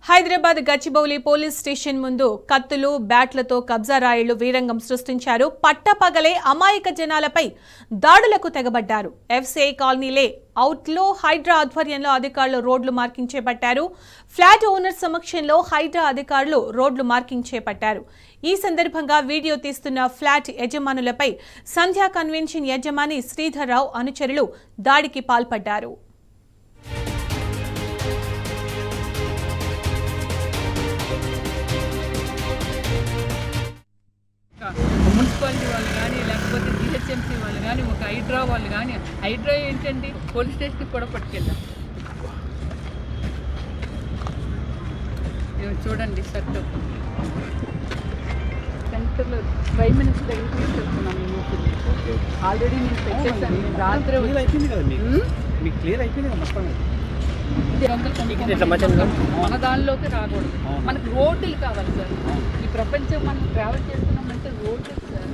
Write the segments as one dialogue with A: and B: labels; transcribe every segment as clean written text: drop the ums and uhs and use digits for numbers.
A: Hyderabad Gachibowli police station ముందు కత్తులు బ్యాట్లతో కబ్జా రాయిళ్లు వీరంగం సృష్టించారు. పట్టపగలే అమాయక జనాలపై దాడులకు తెగబడ్డారు. ఎఫ్సీఐ కాలనీలే అవుట్లో హైడ్రా ఆధ్వర్యంలో అధికారులు రోడ్లు మార్కింగ్ చేపట్టారు. ఫ్లాట్ ఓనర్ సమక్షంలో హైడ్రా అధికారులు రోడ్లు మార్కింగ్ చేపట్టారు. ఈ సందర్భంగా వీడియో తీస్తున్న ఫ్లాట్ యజమానులపై సంధ్యా కన్వెన్షన్ యజమాని శ్రీధర్ రావు అనుచరులు దాడికి పాల్పడ్డారు.
B: మున్సిపాలిటీ వాళ్ళు కానీ లేకపోతే జిహెచ్ఎంసీ వాళ్ళు కానీ ఒక హైడ్రా వాళ్ళు కానీ హైడ్రా ఏంటండి పోలీస్ స్టేషన్కి కూడా పట్టుకెళ్ళాం. చూడండి షర్టు సెంటర్లో ప్రైమ్ మినిస్టర్ దగ్గరికి తీసుకెళ్తున్నాను. ఆల్రెడీ నేను పెట్టేసాను. రాత్రి మన దానిలోకి రాకూడదు. మనకు రోడ్లు కావాలి సార్. ఈ ప్రపంచం మనం ట్రావెల్ చేస్తున్నామంటే రోడ్లు సార్.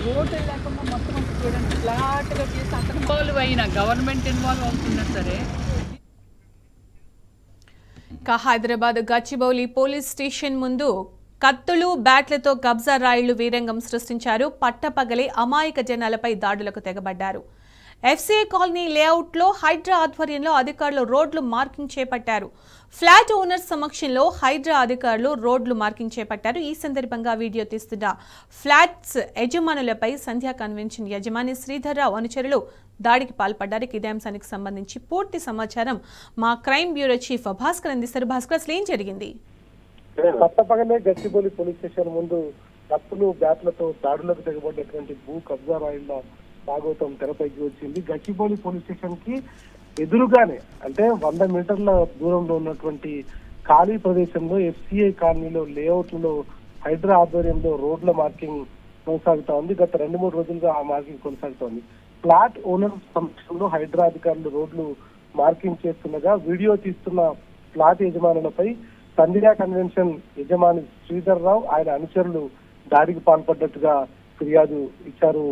B: రోడ్లు లేకుండా మొత్తం చూడండి ఫ్లాట్గా చేసి అతను ఇన్వాల్వ్ అయినా గవర్నమెంట్ ఇన్వాల్వ్ అవుతున్నా సరే.
A: హైదరాబాద్ గచ్చిబౌలి పోలీస్ స్టేషన్ ముందు కత్తులు బ్యాట్లతో కబ్జా రాయిళ్లు వీరంగం సృష్టించారు. పట్టపగలే అమాయక జనాలపై దాడులకు తెగబడ్డారు. ఎఫ్సీఐ కాలనీ లేఅవుట్లో హైడ్రా ఆధ్వర్యంలో అధికారులు రోడ్లు మార్కింగ్ చేపట్టారు. ఫ్లాట్ ఓనర్ సమక్షంలో హైడ్రా అధికారులు రోడ్లు మార్కింగ్ చేపట్టారు. ఈ సందర్భంగా వీడియో తీస్తున్న ఫ్లాట్స్ యజమానులపై సంధ్యా కన్వెన్షన్ యజమాని శ్రీధర్ రావు అనుచరులు దాడికి పాల్పడ్డారు. ఇదే అంశానికి సంబంధించి పూర్తి సమాచారం మా క్రైమ్ బ్యూరో చీఫ్ భాస్కర్ అందిస్తారు. భాస్కర్, అసలు ఏం జరిగింది?
C: పట్టపగలే గచ్చిబౌలి పోలీస్ స్టేషన్ ముందు కత్తులు బ్యాట్లతో దాడులకు తెగబడినటువంటి భూ కబ్జా రాయిళ్ల భాగవతం తెరపైకి వచ్చింది. గచ్చిబౌలి పోలీస్ స్టేషన్ కి ఎదురుగానే అంటే 100 మీటర్ల దూరంలో ఉన్నటువంటి ఖాళీ ప్రదేశంలో ఎఫ్సీఐ కాలనీలో లేఅవుట్లలో హైడ్రా ఆధ్వర్యంలో రోడ్ల మార్కింగ్ కొనసాగుతా ఉంది. గత 2-3 రోజులుగా ఆ మార్కింగ్ కొనసాగుతోంది. ఫ్లాట్ ఓనర్ సమక్షంలో హైడ్రా అధికారులు రోడ్లు మార్కింగ్ చేస్తుండగా వీడియో తీస్తున్న ఫ్లాట్ యజమానులపై సంధ్యా కన్వెన్షన్ యజమాని శ్రీధర్ రావు ఆయన అనుచరులు దాడికి పాల్పడ్డట్టుగా ఫిర్యాదు ఇచ్చారు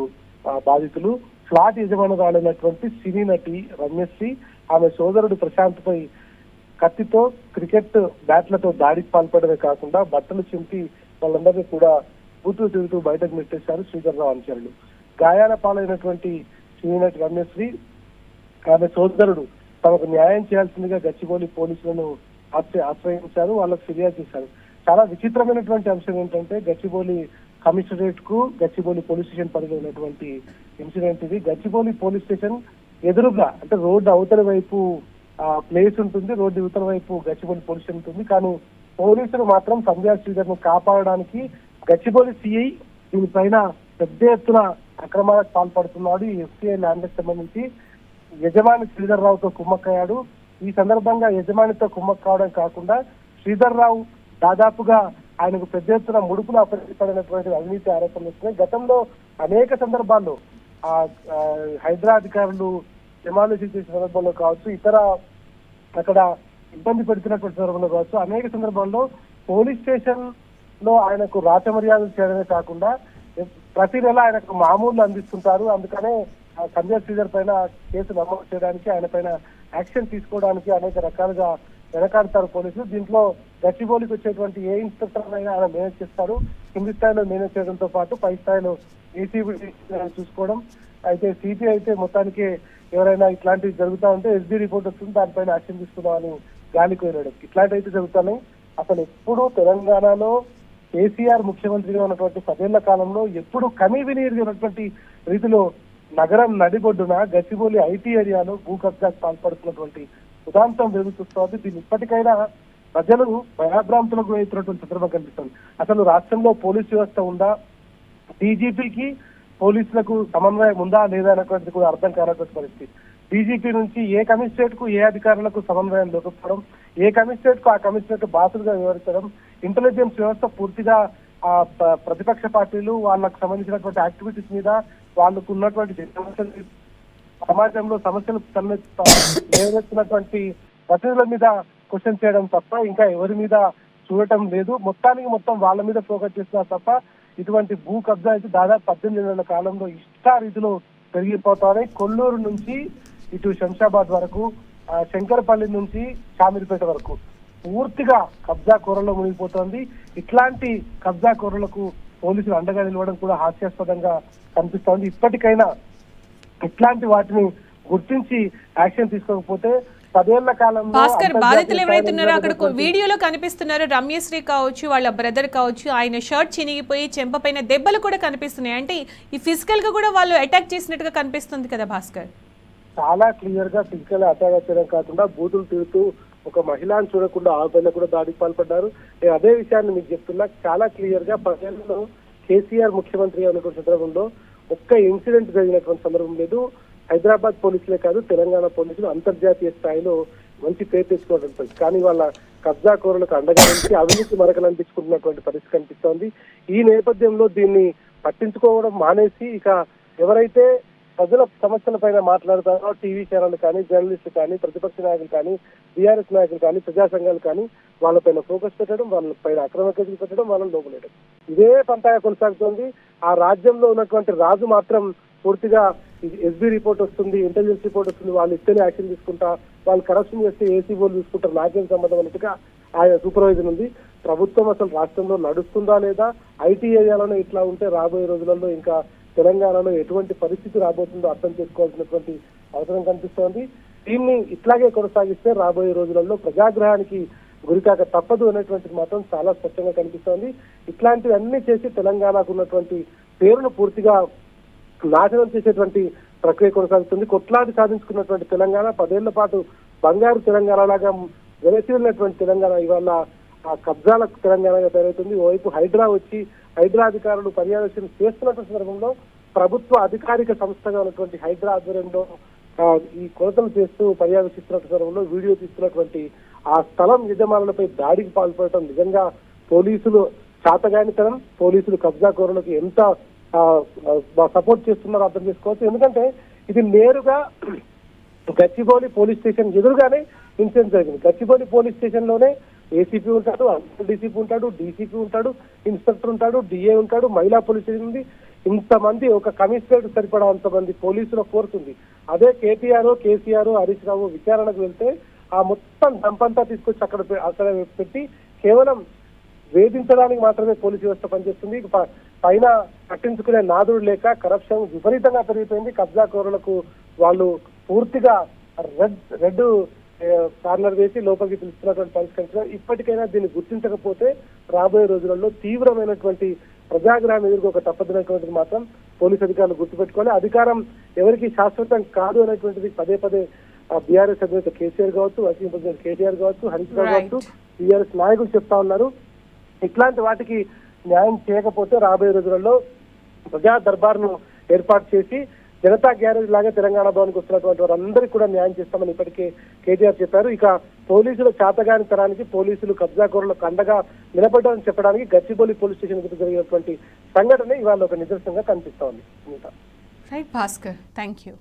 C: బాధితులు. ఫ్లాట్ యజమానురాలైనటువంటి సినీ నటి రమ్యశ్రీ ఆమె సోదరుడు ప్రశాంత్ పై కత్తితో క్రికెట్ బ్యాట్లతో దాడికి పాల్పడమే కాకుండా బట్టలు చింపి వాళ్ళందరినీ కూడా బూతులు తిరుగుతూ బయటకు నెట్టేశారు శ్రీధర్ రావు అనుచరులు. గాయాల పాలైనటువంటి సినీ నటి రమ్యశ్రీ ఆమె సోదరుడు తమకు న్యాయం చేయాల్సిందిగా గచ్చిబౌలి పోలీసులను ఆశ్రయించారు. వాళ్ళకు ఫిర్యాదు చేశారు. చాలా విచిత్రమైనటువంటి అంశం ఏంటంటే గచ్చిబౌలి కమిషనరేట్ కు గచ్చిబౌలి పోలీస్ స్టేషన్ పరిధిలో ఉన్నటువంటి ఇన్సిడెంట్ ఇది. గచ్చిబౌలి పోలీస్ స్టేషన్ ఎదురుగా అంటే రోడ్డు అవతల వైపు ప్లేస్ ఉంటుంది, రోడ్డు ఇవతల వైపు గచ్చిబౌలి పోలీస్ స్టేషన్ ఉంటుంది. కానీ పోలీసులు మాత్రం సంధ్యా శ్రీధర్ ను కాపాడడానికి గచ్చిబౌలి సిఐ దీనిపైన పెద్ద ఎత్తున అక్రమాలకు పాల్పడుతున్నాడు. ఈ ఎఫ్సీఐ ల్యాండ్కి సంబంధించి యజమాని శ్రీధర్ రావుతో కుమ్మక్కయ్యాడు. ఈ సందర్భంగా యజమానితో కుమ్మక్క కావడం కాకుండా శ్రీధర్ రావు దాదాపుగా ఆయనకు పెద్ద ఎత్తున ముడుపులు అప్పగించబడినటువంటి అవినీతి ఆరోపణలు వస్తున్నాయి. గతంలో అనేక సందర్భాల్లో హైడ్రా అధికారులు ఎమాలిసి చేసిన సందర్భంలో కావచ్చు, ఇతర అక్కడ ఇబ్బంది పెడుతున్నటువంటి సందర్భంలో కావచ్చు, అనేక సందర్భాల్లో పోలీస్ స్టేషన్ లో ఆయనకు రాచమర్యాదలు చేయడమే కాకుండా ప్రతి నెల ఆయనకు మామూలు అందిస్తుంటారు. అందుకనే సంధ్యా శ్రీధర్ పైన కేసు నమోదు చేయడానికి ఆయన పైన యాక్షన్ తీసుకోవడానికి అనేక రకాలుగా వెనకాడతారు పోలీసులు. దీంట్లో గచ్చిబౌలికి వచ్చేటువంటి ఏ ఇన్స్పెక్టర్ అయినా ఆయన మేనేజ్ చేస్తారు. కింది స్థాయిలో మేనేజ్ చేయడంతో పాటు పై స్థాయిలో ఏసీబీ చూసుకోవడం. అయితే సిపి అయితే మొత్తానికి ఎవరైనా ఇట్లాంటివి జరుగుతా ఉంటే ఎస్బీ రిపోర్ట్ వస్తుంది, దానిపైన యాక్షన్ తీసుకుందామని గాలికి వెళ్ళడం. ఇట్లాంటి అయితే జరుగుతున్నాయి. అసలు ఎప్పుడు తెలంగాణలో కేసీఆర్ ముఖ్యమంత్రిగా ఉన్నటువంటి 10 ఏళ్ల కాలంలో ఎప్పుడు కనీవిని ఉన్నటువంటి రీతిలో నగరం నడిబొడ్డున గచ్చిబౌలి ఐటీ ఏరియాలో భూ కబ్జాకు పాల్పడుతున్నటువంటి ఉదాంతం వెలుగుతూస్తోంది. దీన్ని ఇప్పటికైనా ప్రజలు భయాభ్రాంతులకు అవుతున్నటువంటి సందర్భం కనిపిస్తుంది. అసలు రాష్ట్రంలో పోలీస్ వ్యవస్థ ఉందా, డీజీపీకి పోలీసులకు సమన్వయం ఉందా లేదా అనేటువంటిది కూడా అర్థం కానటువంటి పరిస్థితి. డీజీపీ నుంచి ఏ కమిషనరేట్ కు ఏ అధికారులకు సమన్వయం లేకపోవడం, ఏ కమిషనరేట్ కు ఆ కమిషనరేట్ బాసులుగా వివరించడం, ఇంటెలిజెన్స్ వ్యవస్థ పూర్తిగా ప్రతిపక్ష పార్టీలు వాళ్ళకు సంబంధించినటువంటి యాక్టివిటీస్ మీద వాళ్ళకు ఉన్నటువంటి సమాజంలో సమస్యలు లేవనెత్తినటువంటి ప్రతినిధుల మీద క్వశ్చన్ చేయడం తప్ప ఇంకా ఎవరి మీద చూడటం లేదు. మొత్తానికి మొత్తం వాళ్ళ మీద ఫోకస్ చేస్తున్నారు తప్ప ఇటువంటి భూ కబ్జా అయితే దాదాపు 18 ఏళ్ల కాలంలో ఇష్ట రీతిలో పెరిగిపోతాయి. కొల్లూరు నుంచి ఇటు శంషాబాద్ వరకు, శంకరపల్లి నుంచి షామీర్పేట వరకు పూర్తిగా కబ్జా కోరలో మునిగిపోతోంది. ఇట్లాంటి కబ్జా కోరలకు పోలీసులు అండగా నిలవడం కూడా హాస్యాస్పదంగా కనిపిస్తోంది. ఇప్పటికైనా ఇట్లాంటి వాటిని గుర్తించి యాక్షన్ తీసుకోకపోతే 10 ఏళ్ల కాలంలో
A: భాస్కర్ బాధితులు ఎవరైతే ఉన్నారో అక్కడ వీడియోలో కనిపిస్తున్నారు, రమ్యశ్రీ కావచ్చు, వాళ్ళ బ్రదర్ కావచ్చు, ఆయన షర్ట్ చినిగిపోయి చెంపపైన దెబ్బలు కూడా కనిపిస్తున్నాయి. అంటే ఈ ఫిజికల్ గా కూడా వాళ్ళు అటాక్ చేసినట్టుగా కనిపిస్తుంది కదా భాస్కర్.
C: చాలా క్లియర్ గా ఫిజికల్ అటాక్ చేయడం కాకుండా బూతులు తిరుగుతూ ఒక మహిళను చూడకుండా ఆ పైన కూడా దాడికి పాల్పడ్డారు. నేను అదే విషయాన్ని మీకు చెప్తున్నా, చాలా క్లియర్ గా 10 ఏళ్లలో కేసీఆర్ ముఖ్యమంత్రిగా ఉన్నటువంటి సందర్భంలో ఒక్క ఇన్సిడెంట్ జరిగినటువంటి సందర్భం లేదు. హైదరాబాద్ పోలీసులే కాదు, తెలంగాణ పోలీసులు అంతర్జాతీయ స్థాయిలో మంచి పేరు తెచ్చుకోవడం. కానీ వాళ్ళ కబ్జా కోరులకు అండగా నుంచి అవినీతి మరకలు అందించుకుంటున్నటువంటి పరిస్థితి కనిపిస్తోంది. ఈ నేపథ్యంలో దీన్ని పట్టించుకోవడం మానేసి ఇక ఎవరైతే ప్రజల సమస్యల పైన మాట్లాడతారో టీవీ ఛానల్ కానీ, జర్నలిస్టులు కానీ, ప్రతిపక్ష నాయకులు కానీ, బీఆర్ఎస్ నాయకులు కానీ, ప్రజా సంఘాలు కానీ వాళ్ళపైన ఫోకస్ పెట్టడం, వాళ్ళపైన అక్రమ కేసులు పెట్టడం, వాళ్ళని లోపలేయడం, ఇదే పంతాగా కొనసాగుతోంది. ఆ రాజ్యంలో ఉన్నటువంటి రాజు మాత్రం పూర్తిగా ఎస్బీ రిపోర్ట్ వస్తుంది, ఇంటెలిజెన్స్ రిపోర్ట్ వస్తుంది, వాళ్ళు ఇస్తేనే యాక్షన్ తీసుకుంటా, వాళ్ళు కరప్షన్ చేస్తే ఏసీ బోర్డు తీసుకుంటారు, నాకేం సంబంధం అన్నట్టుగా ఆయన సూపర్వైజర్ ఉంది. ప్రభుత్వం అసలు రాష్ట్రంలో నడుస్తుందా లేదా, ఐటీ ఏరియాలోనే ఇట్లా ఉంటే రాబోయే రోజులలో ఇంకా తెలంగాణలో ఎటువంటి పరిస్థితి రాబోతుందో అర్థం చేసుకోవాల్సినటువంటి అవసరం కనిపిస్తోంది. దీన్ని ఇట్లాగే కొనసాగిస్తే రాబోయే రోజులలో ప్రజాగ్రహానికి గురికాక తప్పదు అనేటువంటిది మాత్రం చాలా స్పష్టంగా కనిపిస్తోంది. ఇట్లాంటివన్నీ చేసి తెలంగాణకు ఉన్నటువంటి పేరును పూర్తిగా నాశనం చేసేటువంటి ప్రక్రియ కొనసాగుతుంది. కొట్లాడి సాధించుకున్నటువంటి తెలంగాణ 10 ఏళ్ల పాటు బంగారు తెలంగాణ లాగా వెలసిల్లినటువంటి తెలంగాణ ఇవాళ ఆ కబ్జాల తెలంగాణగా తయారవుతుంది. ఓవైపు హైడ్రా వచ్చి హైడ్రా అధికారులు పర్యవేక్షణ చేస్తున్నటువంటి సందర్భంలో ప్రభుత్వ అధికారిక సంస్థగా ఉన్నటువంటి హైడ్రా ఆధ్వర్యంలో ఈ కొలతలు చేస్తూ పర్యవేక్షిస్తున్న సందర్భంలో వీడియో తీస్తున్నటువంటి ఆ స్థలం యజమానులపై దాడికి పాల్పడటం నిజంగా పోలీసులు చాతగానితనం, పోలీసులు కబ్జా కోరులకు ఎంత సపోర్ట్ చేస్తున్నారో అర్థం చేసుకోవచ్చు. ఎందుకంటే ఇది నేరుగా గచ్చిబౌలి పోలీస్ స్టేషన్ ఎదురుగానే ఇన్సిడెంట్ జరిగింది. గచ్చిబౌలి పోలీస్ స్టేషన్ లోనే ఏసీపీ ఉంటాడు, డీసీపీ ఉంటాడు, డీసీపీ ఉంటాడు, ఇన్స్పెక్టర్ ఉంటాడు, డిఏ ఉంటాడు, మహిళా పోలీస్ స్టేషన్ ఉంది. ఇంతమంది ఒక కమిషనర్ సరిపడా అంతమంది పోలీసుల ఫోర్స్ ఉంది. అదే కేటీఆర్, కేసీఆర్, హరీష్ రావు విచారణకు వెళ్తే ఆ మొత్తం దంపంతా తీసుకొచ్చి అక్కడ పెట్టి కేవలం వేధించడానికి మాత్రమే పోలీసు వ్యవస్థ పనిచేస్తుంది. పైన పట్టించుకునే నాదుడు లేక కరప్షన్ విపరీతంగా పెరిగిపోయింది. కబ్జా కోరులకు వాళ్ళు పూర్తిగా రెడ్ కార్నర్ వేసి లోపలికి పిలుస్తున్నటువంటి పరిష్కరించారు. ఇప్పటికైనా దీన్ని గుర్తించకపోతే రాబోయే రోజులలో తీవ్రమైనటువంటి ప్రజాగ్రహం ఎదుర్కొక తప్పదనేటువంటిది మాత్రం పోలీసు అధికారులు గుర్తుపెట్టుకోవాలి. అధికారం ఎవరికి శాశ్వతం కాదు అనేటువంటిది పదే పదే బీఆర్ఎస్ అధినేత కేసీఆర్ కావచ్చు, వైసీపీ ప్రెసిడెంట్ కేటీఆర్ కావచ్చు, హరీష్ రావు కావచ్చు, బీఆర్ఎస్ నాయకులు చెప్తా ఉన్నారు. ఇట్లాంటి వాటికి న్యాయం చేయకపోతే రాబోయే రోజులలో ప్రజా దర్బార్ను ఏర్పాటు చేసి జనతా గ్యారేజ్ లాగా తెలంగాణ భవన్కి వస్తున్నటువంటి వారందరికీ కూడా న్యాయం చేస్తామని ఇప్పటికే కేటీఆర్ చెప్పారు. ఇక పోలీసుల చాతగాని తరానికి పోలీసులు కబ్జా కోరులకు అండగా నిలబడ్డారని చెప్పడానికి గచ్చిబౌలి పోలీస్ స్టేషన్ ఎదుట జరిగినటువంటి సంఘటన ఇవాళ ఒక నిదర్శనంగా కనిపిస్తా ఉంది.
A: Right Bhaskar, thank you.